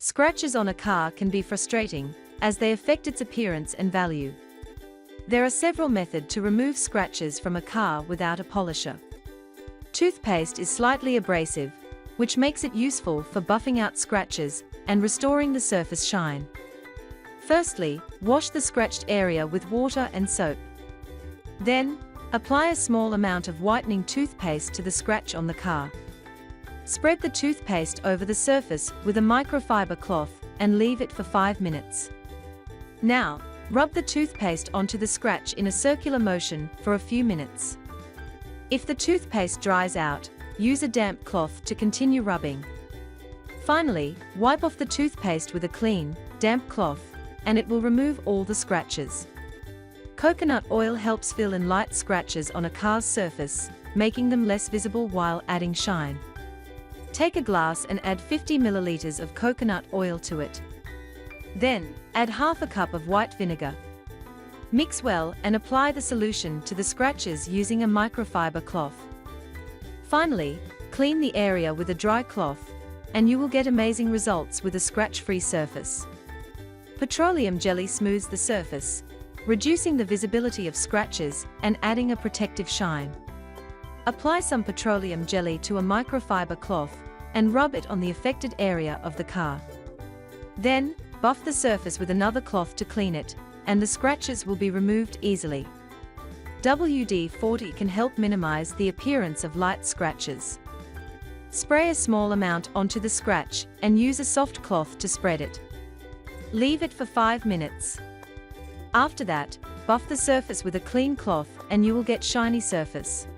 Scratches on a car can be frustrating, as they affect its appearance and value. There are several methods to remove scratches from a car without a polisher. Toothpaste is slightly abrasive, which makes it useful for buffing out scratches and restoring the surface shine. Firstly, wash the scratched area with water and soap. Then, apply a small amount of whitening toothpaste to the scratch on the car. Spread the toothpaste over the surface with a microfiber cloth and leave it for 5 minutes. Now, rub the toothpaste onto the scratch in a circular motion for a few minutes. If the toothpaste dries out, use a damp cloth to continue rubbing. Finally, wipe off the toothpaste with a clean, damp cloth, and it will remove all the scratches. Coconut oil helps fill in light scratches on a car's surface, making them less visible while adding shine. Take a glass and add 50 milliliters of coconut oil to it. Then, add half a cup of white vinegar. Mix well and apply the solution to the scratches using a microfiber cloth. Finally, clean the area with a dry cloth, and you will get amazing results with a scratch-free surface. Petroleum jelly smooths the surface, reducing the visibility of scratches and adding a protective shine. Apply some petroleum jelly to a microfiber cloth and rub it on the affected area of the car. Then, buff the surface with another cloth to clean it, and the scratches will be removed easily. WD-40 can help minimize the appearance of light scratches. Spray a small amount onto the scratch and use a soft cloth to spread it. Leave it for 5 minutes. After that, buff the surface with a clean cloth and you will get shiny surface.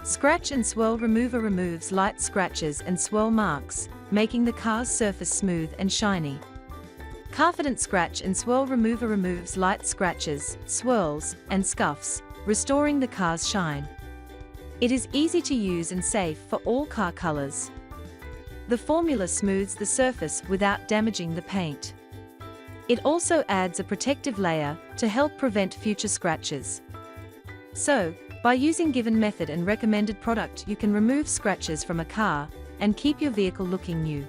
Scratch and Swirl Remover removes light scratches and swirl marks, making the car's surface smooth and shiny. Carfident Scratch and Swirl Remover removes light scratches, swirls, and scuffs, restoring the car's shine. It is easy to use and safe for all car colors. The formula smooths the surface without damaging the paint. It also adds a protective layer to help prevent future scratches. So, by using given method and recommended product, you can remove scratches from a car and keep your vehicle looking new.